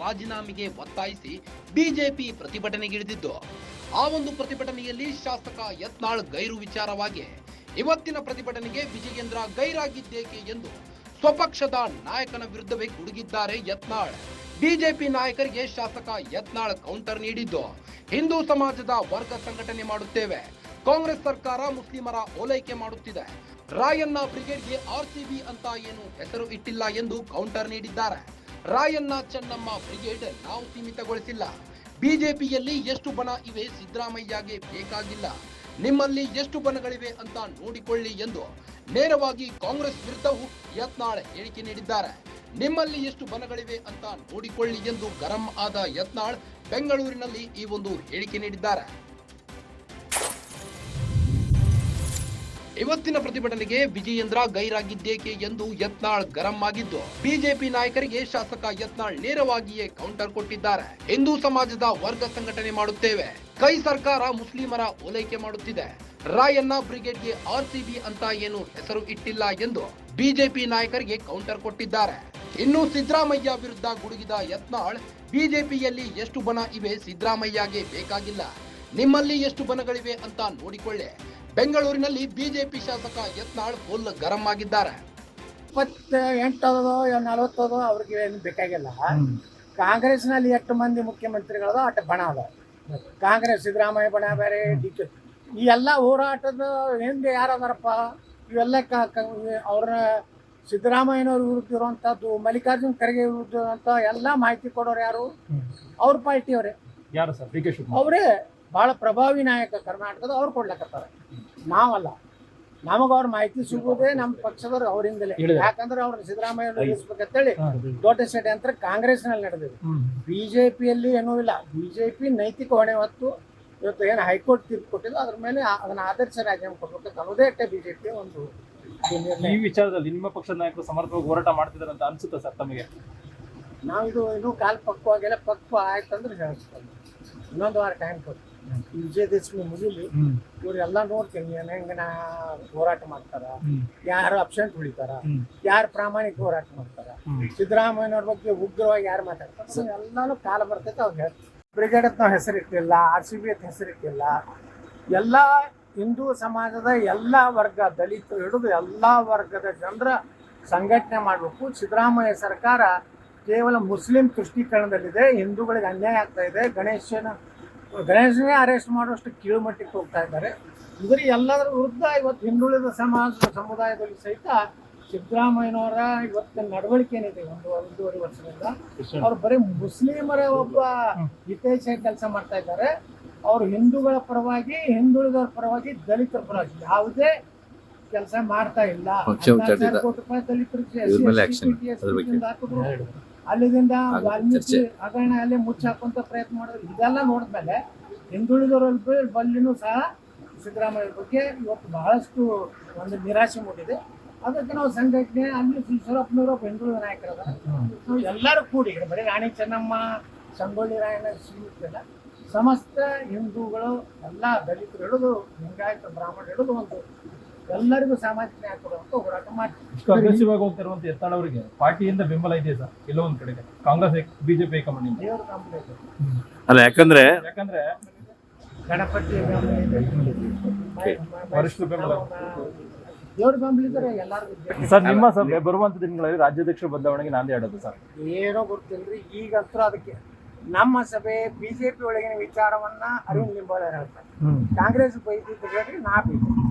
ರಾಜೀನಾಮೆಗೆ ಒತ್ತಾಯಿಸಿ ಬಿಜೆಪಿ ಪ್ರತಿಭಟನೆಗಿಳಿದಿದ್ದು, ಆ ಒಂದು ಪ್ರತಿಭಟನೆಯಲ್ಲಿ ಶಾಸಕ ಯತ್ನಾಳ್ ಗೈರು ವಿಚಾರವಾಗಿ ಇವತ್ತಿನ ಪ್ರತಿಭಟನೆಗೆ ವಿಜಯೇಂದ್ರ ಗೈರಾಗಿದ್ದೇಕೆ ಎಂದು ಸ್ವಪಕ್ಷದ ನಾಯಕನ ವಿರುದ್ಧವೇ ಗುಡುಗಿದ್ದಾರೆ ಯತ್ನಾಳ್. ಬಿಜೆಪಿ ನಾಯಕರಿಗೆ ಶಾಸಕ ಯತ್ನಾಳ್ ಕೌಂಟರ್ ನೀಡಿದ್ದು, ಹಿಂದೂ ಸಮಾಜದ ವರ್ಗ ಸಂಘಟನೆ ಮಾಡುತ್ತೇವೆ, ಕಾಂಗ್ರೆಸ್ ಸರ್ಕಾರ ಮುಸ್ಲಿಮರ ಓಲೈಕೆ ಮಾಡುತ್ತಿದೆ, ರಾಯಣ್ಣ ಬ್ರಿಗೇಡ್ಗೆ ಆರ್ಸಿಬಿ ಅಂತ ಏನು ಹೆಸರು ಇಟ್ಟಿಲ್ಲ ಎಂದು ಕೌಂಟರ್ ನೀಡಿದ್ದಾರೆ. ರಾಯಣ್ಣ ಚೆನ್ನಮ್ಮ ಬ್ರಿಗೇಡ್ ನಾವು ಸೀಮಿತಗೊಳಿಸಿಲ್ಲ. ಬಿಜೆಪಿಯಲ್ಲಿ ಎಷ್ಟು ಬಣ ಇವೆ ಸಿದ್ದರಾಮಯ್ಯಗೆ ಬೇಕಾಗಿಲ್ಲ. ನಿಮ್ಮಲ್ಲಿ ಎಷ್ಟು ಬಣಗಳಿವೆ ಅಂತ ನೋಡಿಕೊಳ್ಳಿ ಎಂದು ನೇರವಾಗಿ ಕಾಂಗ್ರೆಸ್ ವಿರುದ್ಧವೂ ಯತ್ನಾಳ್ ಹೇಳಿಕೆ ನೀಡಿದ್ದಾರೆ. ನಿಮ್ಮಲ್ಲಿ ಎಷ್ಟು ಬಣಗಳಿವೆ ಅಂತ ನೋಡಿಕೊಳ್ಳಿ ಎಂದು ಗರಂ ಆದ ಯತ್ನಾಳ್ ಬೆಂಗಳೂರಿನಲ್ಲಿ ಈ ಒಂದು ಹೇಳಿಕೆ ನೀಡಿದ್ದಾರೆ. ಇವತ್ತಿನ ಪ್ರತಿಭಟನೆಗೆ ವಿಜಯೇಂದ್ರ ಗೈರಾಗಿದ್ದೇಕೆ ಎಂದು ಯತ್ನಾಳ್ ಗರಂ ಆಗಿದ್ದು, ಬಿಜೆಪಿ ನಾಯಕರಿಗೆ ಶಾಸಕ ಯತ್ನಾಳ್ ನೇರವಾಗಿಯೇ ಕೌಂಟರ್ ಕೊಟ್ಟಿದ್ದಾರೆ. ಹಿಂದೂ ಸಮಾಜದ ವರ್ಗ ಸಂಘಟನೆ ಮಾಡುತ್ತೇವೆ, ಕೈ ಸರ್ಕಾರ ಮುಸ್ಲಿಮರ ಓಲೈಕೆ ಮಾಡುತ್ತಿದೆ, ರಾಯಣ್ಣ ಬ್ರಿಗೇಡ್ಗೆ ಆರ್ಸಿಬಿ ಅಂತ ಏನು ಹೆಸರು ಇಟ್ಟಿಲ್ಲ ಎಂದು ಬಿಜೆಪಿ ನಾಯಕರಿಗೆ ಕೌಂಟರ್ ಕೊಟ್ಟಿದ್ದಾರೆ. ಇನ್ನು ಸಿದ್ದರಾಮಯ್ಯ ವಿರುದ್ಧ ಗುಡುಗಿದ ಯತ್ನಾಳ್, ಬಿಜೆಪಿಯಲ್ಲಿ ಎಷ್ಟು ಬಣ ಇವೆ ಸಿದ್ದರಾಮಯ್ಯಗೆ ಬೇಕಾಗಿಲ್ಲ, ನಿಮ್ಮಲ್ಲಿ ಎಷ್ಟು ಬಣಗಳಿವೆ ಅಂತ ನೋಡಿಕೊಳ್ಳಿ. ಬೆಂಗಳೂರಿನಲ್ಲಿ ಬಿಜೆಪಿ ಶಾಸಕ ಯತ್ನಾಳ್ ಫುಲ್ ಗರಂ ಆಗಿದ್ದಾರೆ. 28-40 ಅವ್ರಿಗೆ ಏನು ಬೇಕಾಗಿಲ್ಲ. ಕಾಂಗ್ರೆಸ್ನಲ್ಲಿ ಎಷ್ಟು ಮಂದಿ ಮುಖ್ಯಮಂತ್ರಿಗಳದ ಅಷ್ಟು ಬಣ ಅದ. ಕಾಂಗ್ರೆಸ್ ಸಿದ್ದರಾಮಯ್ಯ ಬಣ ಬೇರೆ, ಡಿ.ಕೆ. ಈ ಎಲ್ಲ ಹೋರಾಟದ ಹಿಂದೆ ಯಾರದಾರಪ್ಪ? ಇವೆಲ್ಲ ಅವ್ರ ಸಿದ್ದರಾಮಯ್ಯನವ್ರ ವಿರುದ್ಧ ಇರುವಂಥದ್ದು, ಮಲ್ಲಿಕಾರ್ಜುನ್ ಖರ್ಗೆ ವಿರುದ್ಧ ಇರುವಂಥ ಎಲ್ಲ ಮಾಹಿತಿ ಕೊಡೋರು ಯಾರು? ಅವ್ರ ಪಾರ್ಟಿಯವರೇ. ಯಾರು ಸರ್? ಡಿ.ಕೆ. ಶಿವಕುಮಾರ್ ಅವರೇ ಭಾಳ ಪ್ರಭಾವಿ ನಾಯಕ ಕರ್ನಾಟಕದ. ಅವ್ರು ಕೊಡ್ಲಕತ್ತಾರೆ, ನಾವಲ್ಲ. ನಮಗೆ ಅವ್ರ ಮಾಹಿತಿ ಸಿಗುವುದೇ ನಮ್ಮ ಪಕ್ಷದವ್ರು ಅವರಿಂದಲೇ. ಯಾಕಂದ್ರೆ ಅವ್ರ ಸಿದ್ದರಾಮಯ್ಯ ನಿಲ್ಲಿಸ್ಬೇಕಂತೇಳಿ ದೊಡ್ಡ ಷಡ್ಯಂತ್ರ ಕಾಂಗ್ರೆಸ್ನಲ್ಲಿ ನಡೆದಿದೆ. ಬಿಜೆಪಿಯಲ್ಲಿ ಏನೂ ಇಲ್ಲ. ಬಿಜೆಪಿ ನೈತಿಕ ಹೊಣೆ ಹೊತ್ತು ಇವತ್ತು ಏನು ಹೈಕೋರ್ಟ್ ತೀರ್ಪು ಕೊಟ್ಟಿದ್ದು ಅದ್ರ ಮೇಲೆ ಅದನ್ನ ಆದರ್ಶ ರಾಜೀನಾಮೆ ಕೊಡ್ಬೇಕು ಅನ್ನೋದೇ ಬಿಜೆಪಿ ಒಂದು ಈ ವಿಚಾರದಲ್ಲಿ ನಿಮ್ಮ ಪಕ್ಷದ ನಾಯಕರು ಸಮರ್ಪಕವಾಗಿ ಹೋರಾಟ ಮಾಡ್ತಿದ್ದಾರೆ ಅಂತ ಅನ್ಸುತ್ತೆ ಸರ್ ತಮಗೆ? ನಾವಿದು ಇನ್ನೂ ಕಾಲ ಪಕ್ವಾಗಿಲ್ಲ. ಪಕ್ವ ಆಯ್ತಂದ್ರೆ ಹೇಳ್ತಾರೆ. ಇನ್ನೊಂದು ವಾರ ಟೈಮ್ ಕೊಟ್ಟು ವಿಜಯದಶಮಿ ಮುಗಿಲಿ, ಇವರೆಲ್ಲ ನೋಡ್ತೀನಿ ಹೆಂಗ ಹೋರಾಟ ಮಾಡ್ತಾರ, ಯಾರು ಅಬ್ಸೆಂಟ್ ಉಳಿತಾರ, ಯಾರು ಪ್ರಾಮಾಣಿಕ ಹೋರಾಟ ಮಾಡ್ತಾರ, ಸಿದ್ದರಾಮಯ್ಯನವ್ರ ಬಗ್ಗೆ ಉಗ್ರವಾಗಿ ಯಾರು ಮಾತಾಡ್ತಾರೆ, ಎಲ್ಲಾನು ಕಾಲ ಬರ್ತೈತೆ ಅವ್ರು ಹೇಳ್ತಾರೆ. ಬ್ರಿಗೇಡ್ ಅಂತ ನಾವು ಹೆಸರಿಟ್ಟಿಲ್ಲ, RCB ಅಂತ ಹೆಸರಿಟ್ಟಿಲ್ಲ. ಎಲ್ಲ ಹಿಂದೂ ಸಮಾಜದ ಎಲ್ಲ ವರ್ಗ, ದಲಿತರು ಹಿಡಿದು ಎಲ್ಲ ವರ್ಗದ ಜನರ ಸಂಘಟನೆ ಮಾಡಬೇಕು. ಸಿದ್ದರಾಮಯ್ಯ ಸರ್ಕಾರ ಕೇವಲ ಮುಸ್ಲಿಂ ತುಷ್ಟೀಕರಣದಲ್ಲಿದೆ, ಹಿಂದೂಗಳಿಗೆ ಅನ್ಯಾಯ ಆಗ್ತಾ ಇದೆ, ಗಣೇಶನೇ ಅರೆಸ್ಟ್ ಮಾಡುವಷ್ಟು ಕೀಳುಮಟ್ಟಕ್ಕೆ ಹೋಗ್ತಾ ಇದ್ದಾರೆ. ಇದ್ರ ಎಲ್ಲದರ ವಿರುದ್ಧ ಇವತ್ತು ಹಿಂದುಳಿದ ಸಮುದಾಯದಲ್ಲಿ ಸಹಿತ ಸಿದ್ದರಾಮಯ್ಯನವರ ಇವತ್ತಿನ ನಡವಳಿಕೆ ಏನಿದೆ ಒಂದೂವರೆ ವರ್ಷದಿಂದ, ಅವ್ರು ಬರೀ ಮುಸ್ಲಿಮರ ಒಬ್ಬ ಹಿತೈಷಿ ಕೆಲಸ ಮಾಡ್ತಾ ಇದ್ದಾರೆ. ಅವರು ಹಿಂದೂಗಳ ಪರವಾಗಿ, ಹಿಂದುಳಿದವರ ಪರವಾಗಿ, ದಲಿತರ ಪರವಾಗಿ ಯಾವುದೇ ಕೆಲಸ ಮಾಡ್ತಾ ಇಲ್ಲ. 10,000 ಕೋಟಿ ರೂಪಾಯಿ ದಲಿತರಿಗೆ ಹಾಕಿದ್ರು. ಅಲ್ಲಿಂದ ವಾಲ್ಮೀಕಿ ಹಗರಣ ಅಲ್ಲೇ ಮುಚ್ಚಾಕುವಂತ ಪ್ರಯತ್ನ ಮಾಡಿದ್ರು. ಇದೆಲ್ಲ ನೋಡಿದ್ಮೇಲೆ ಹಿಂದುಳಿದವರಲ್ಲಿ ಬಲ್ಲಿನೂ ಸಹ ಸಿದ್ದರಾಮಯ್ಯ ಬಗ್ಗೆ ಇವತ್ತು ಬಹಳಷ್ಟು ಒಂದು ನಿರಾಶೆ ಮೂಡಿದೆ. ಅದಕ್ಕೆ ನಾವು ಸಂಘಟನೆ ಅಲ್ಲಿ ಈಶ್ವರಪ್ಪನವರು ಹಿಂದುಳಿದ ನಾಯಕರದ ನಾವು ಎಲ್ಲರೂ ಕೂಡಿ, ಬರೀ ರಾಣಿ ಚೆನ್ನಮ್ಮ, ಸಂಗೊಳ್ಳಿ ರಾಯಣ್ಣ ಶ್ರೀಮಂತಲ್ಲ, ಸಮಸ್ತ ಹಿಂದೂಗಳು ಎಲ್ಲ ದಲಿತರು ಹಿಡಿದು ಲಿಂಗಾಯತ ಬ್ರಾಹ್ಮಣ ಹಿಡಿದು ಒಂದು ಎಲ್ಲರಿಗೂ ಸಾಮಾಜಿಕ ನ್ಯಾಯ ಕೊಡುವಂತ ಹೋರಾಟ ಮಾಡ್ತೀವಿ. ಇಷ್ಟು ಅಗ್ರೆಸಿವ್ ಆಗಿ ಹೋಗ್ತಿರುವಂತ ಯತ್ನಾಳ್ ಅವರಿಗೆ ಪಾರ್ಟಿಯಿಂದ ಬೆಂಬಲ ಇದೆ ಸರ್ ಕೆಲವೊಂದ್ ಕಡೆ, ಕಾಂಗ್ರೆಸ್ ಬಿಜೆಪಿ ಹೈಕಮಾಂಡ್ ದೇವ್ರ ಕಾಂಪ್ಲೇಟ್ ಅಲ್ಲ. ಯಾಕಂದ್ರೆ ಗಣಪತಿ ವರಿಷ್ಠ ಬೆಂಬಲ, ದೇವ್ರ ಬೆಂಬಲಿದ್ರೆ ಎಲ್ಲರಿಗೂ. ಸರ್ ನಿಮ್ಮ ಸಭೆ ಬರುವಂತ ದಿನಗಳಲ್ಲಿ ರಾಜ್ಯಾಧ್ಯಕ್ಷ ಬದಲಾವಣೆಗೆ ನಾಂದಿ ಆಡೋದು ಸರ್? ಏನೋ ಗೊತ್ತಿಲ್ರಿ. ಈಗಂತೂ ಅದಕ್ಕೆ ನಮ್ಮ ಸಭೆ ಬಿಜೆಪಿ ಒಳಗಿನ ವಿಚಾರವನ್ನ ಅರವಿಂದ್ ಲಿಂಬಾವಳಿ ಹೇಳ್ತಾರೆ. ಕಾಂಗ್ರೆಸ್ ಬೈದಿದ್ದು ಹೇಳ್ರಿ, ನಾ ಬೈದಿದ್ದೆ.